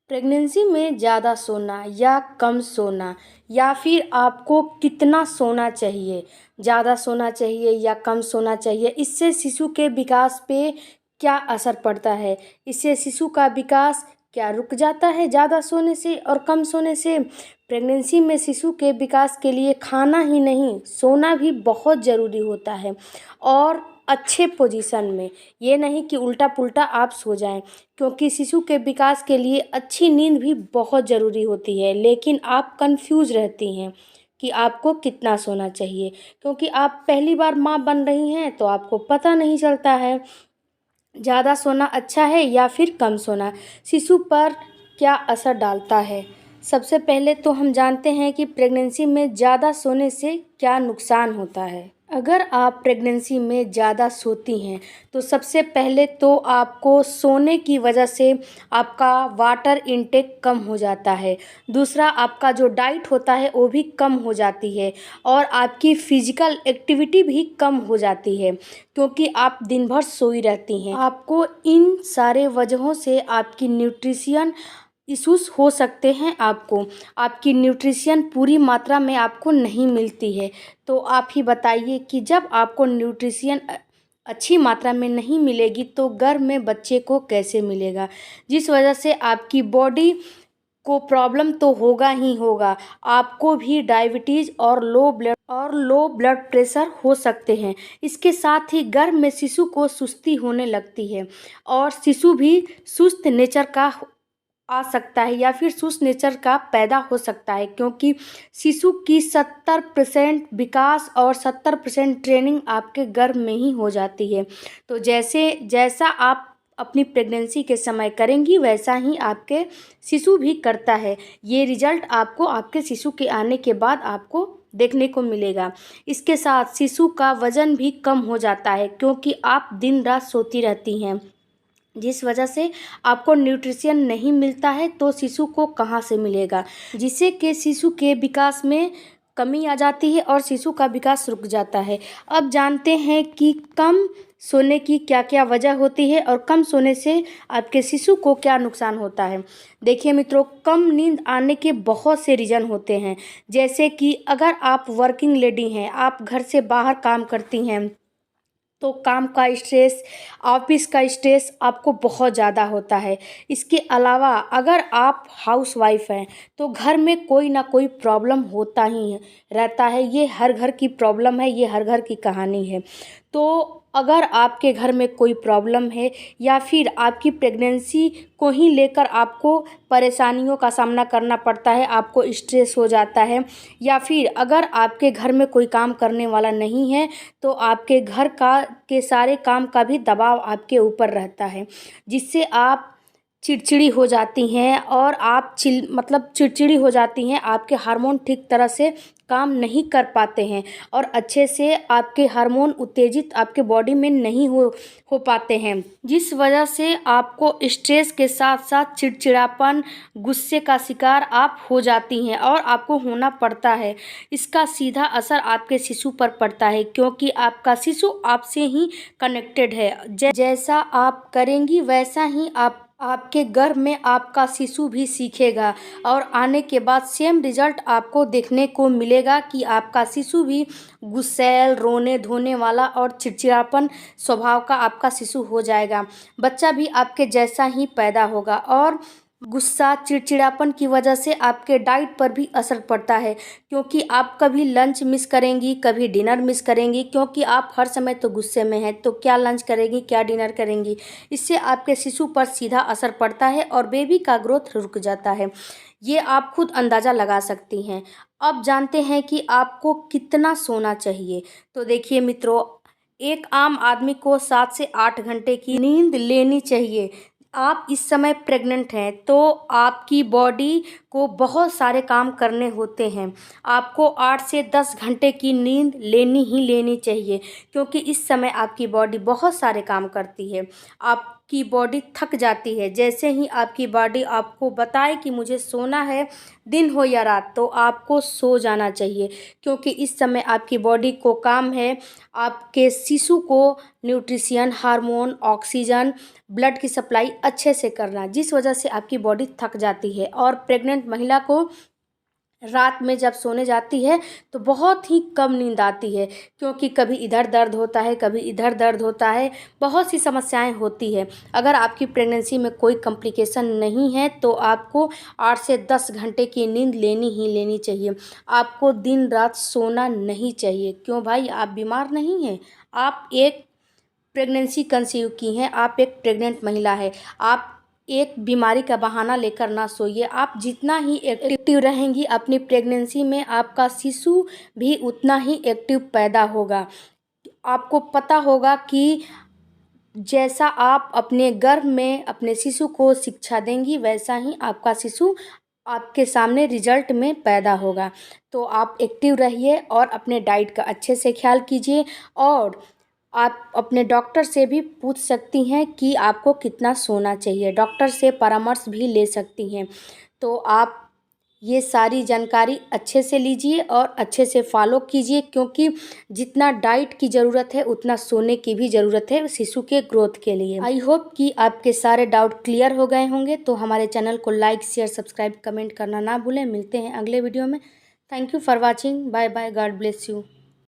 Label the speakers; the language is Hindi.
Speaker 1: प्रेगनेंसी में ज़्यादा सोना या कम सोना या फिर आपको कितना सोना चाहिए, ज़्यादा सोना चाहिए या कम सोना चाहिए, इससे शिशु के विकास पे क्या असर पड़ता है। इससे शिशु का विकास क्या रुक जाता है ज़्यादा सोने से और कम सोने से। प्रेगनेंसी में शिशु के विकास के लिए खाना ही नहीं, सोना भी बहुत ज़रूरी होता है और अच्छे पोजीशन में। ये नहीं कि उल्टा पुल्टा आप सो जाएं, क्योंकि शिशु के विकास के लिए अच्छी नींद भी बहुत ज़रूरी होती है। लेकिन आप कंफ्यूज रहती हैं कि आपको कितना सोना चाहिए, क्योंकि आप पहली बार माँ बन रही हैं तो आपको पता नहीं चलता है ज़्यादा सोना अच्छा है या फिर कम सोना शिशु पर क्या असर डालता है। सबसे पहले तो हम जानते हैं कि प्रेगनेंसी में ज़्यादा सोने से क्या नुकसान होता है। अगर आप प्रेगनेंसी में ज़्यादा सोती हैं तो सबसे पहले तो आपको सोने की वजह से आपका वाटर इनटेक कम हो जाता है। दूसरा, आपका जो डाइट होता है वो भी कम हो जाती है और आपकी फिजिकल एक्टिविटी भी कम हो जाती है, क्योंकि आप दिन भर सोई रहती हैं। आपको इन सारे वजहों से आपकी न्यूट्रिशन इश्यूज हो सकते हैं। आपकी न्यूट्रिशन पूरी मात्रा में आपको नहीं मिलती है। तो आप ही बताइए कि जब आपको न्यूट्रिशन अच्छी मात्रा में नहीं मिलेगी तो गर्भ में बच्चे को कैसे मिलेगा, जिस वजह से आपकी बॉडी को प्रॉब्लम तो होगा ही होगा। आपको भी डायबिटीज़ और लो ब्लड प्रेशर हो सकते हैं। इसके साथ ही गर्भ में शिशु को सुस्ती होने लगती है और शिशु भी सुस्त नेचर का आ सकता है या फिर सुस्त नेचर का पैदा हो सकता है, क्योंकि शिशु की 70% विकास और 70% ट्रेनिंग आपके गर्भ में ही हो जाती है। तो जैसा आप अपनी प्रेगनेंसी के समय करेंगी वैसा ही आपके शिशु भी करता है। ये रिजल्ट आपको आपके शिशु के आने के बाद आपको देखने को मिलेगा। इसके साथ शिशु का वज़न भी कम हो जाता है, क्योंकि आप दिन रात सोती रहती हैं, जिस वजह से आपको न्यूट्रिशन नहीं मिलता है तो शिशु को कहाँ से मिलेगा, जिससे कि शिशु के विकास में कमी आ जाती है और शिशु का विकास रुक जाता है। अब जानते हैं कि कम सोने की क्या क्या वजह होती है और कम सोने से आपके शिशु को क्या नुकसान होता है। देखिए मित्रों, कम नींद आने के बहुत से रीज़न होते हैं। जैसे कि अगर आप वर्किंग लेडी हैं, आप घर से बाहर काम करती हैं, तो काम का स्ट्रेस, ऑफिस का स्ट्रेस आपको बहुत ज़्यादा होता है। इसके अलावा अगर आप हाउस वाइफ हैं तो घर में कोई ना कोई प्रॉब्लम होता ही रहता है। ये हर घर की प्रॉब्लम है, ये हर घर की कहानी है। तो अगर आपके घर में कोई प्रॉब्लम है या फिर आपकी प्रेगनेंसी को ही लेकर आपको परेशानियों का सामना करना पड़ता है, आपको स्ट्रेस हो जाता है, या फिर अगर आपके घर में कोई काम करने वाला नहीं है तो आपके घर का के सारे काम का भी दबाव आपके ऊपर रहता है, जिससे आप चिड़चिड़ी हो जाती हैं और आप चिड़चिड़ी हो जाती हैं। आपके हार्मोन ठीक तरह से काम नहीं कर पाते हैं और अच्छे से आपके हार्मोन उत्तेजित आपके बॉडी में नहीं हो पाते हैं, जिस वजह से आपको स्ट्रेस के साथ साथ चिड़चिड़ापन, गुस्से का शिकार आप हो जाती हैं और आपको होना पड़ता है। इसका सीधा असर आपके शिशु पर पड़ता है, क्योंकि आपका शिशु आपसे ही कनेक्टेड है। जैसा आप करेंगी वैसा ही आपके गर्भ में आपका शिशु भी सीखेगा और आने के बाद सेम रिजल्ट आपको देखने को मिलेगा कि आपका शिशु भी गुस्सैल, रोने धोने वाला और चिड़चिड़ापन स्वभाव का आपका शिशु हो जाएगा। बच्चा भी आपके जैसा ही पैदा होगा और गुस्सा, चिड़चिड़ापन की वजह से आपके डाइट पर भी असर पड़ता है, क्योंकि आप कभी लंच मिस करेंगी, कभी डिनर मिस करेंगी, क्योंकि आप हर समय तो गुस्से में हैं। तो क्या लंच करेंगी, क्या डिनर करेंगी, इससे आपके शिशु पर सीधा असर पड़ता है और बेबी का ग्रोथ रुक जाता है। ये आप खुद अंदाज़ा लगा सकती हैं। अब जानते हैं कि आपको कितना सोना चाहिए। तो देखिए मित्रों, एक आम आदमी को 7 से 8 घंटे की नींद लेनी चाहिए। आप इस समय प्रेग्नेंट हैं तो आपकी बॉडी को बहुत सारे काम करने होते हैं। आपको 8 से 10 घंटे की नींद लेनी ही लेनी चाहिए, क्योंकि इस समय आपकी बॉडी बहुत सारे काम करती है। आप की बॉडी थक जाती है, जैसे ही आपकी बॉडी आपको बताए कि मुझे सोना है, दिन हो या रात, तो आपको सो जाना चाहिए, क्योंकि इस समय आपकी बॉडी को काम है आपके शिशु को न्यूट्रिशन, हार्मोन, ऑक्सीजन, ब्लड की सप्लाई अच्छे से करना, जिस वजह से आपकी बॉडी थक जाती है। और प्रेग्नेंट महिला को रात में जब सोने जाती है तो बहुत ही कम नींद आती है, क्योंकि कभी इधर दर्द होता है, कभी इधर दर्द होता है, बहुत सी समस्याएं होती है। अगर आपकी प्रेगनेंसी में कोई कॉम्प्लिकेशन नहीं है तो आपको 8 से 10 घंटे की नींद लेनी ही लेनी चाहिए। आपको दिन रात सोना नहीं चाहिए। क्यों भाई, आप बीमार नहीं हैं, आप एक प्रेगनेंसी कंसीव की हैं, आप एक प्रेग्नेंट महिला है। आप एक बीमारी का बहाना लेकर ना सोइए। आप जितना ही एक्टिव रहेंगी अपनी प्रेगनेंसी में, आपका शिशु भी उतना ही एक्टिव पैदा होगा। आपको पता होगा कि जैसा आप अपने गर्भ में अपने शिशु को शिक्षा देंगी, वैसा ही आपका शिशु आपके सामने रिजल्ट में पैदा होगा। तो आप एक्टिव रहिए और अपने डाइट का अच्छे से ख्याल कीजिए। और आप अपने डॉक्टर से भी पूछ सकती हैं कि आपको कितना सोना चाहिए, डॉक्टर से परामर्श भी ले सकती हैं। तो आप ये सारी जानकारी अच्छे से लीजिए और अच्छे से फॉलो कीजिए, क्योंकि जितना डाइट की ज़रूरत है उतना सोने की भी ज़रूरत है शिशु के ग्रोथ के लिए। आई होप कि आपके सारे डाउट क्लियर हो गए होंगे। तो हमारे चैनल को लाइक, शेयर, सब्सक्राइब, कमेंट करना ना भूलें। मिलते हैं अगले वीडियो में। Thank you for watching. Bye bye. God bless you.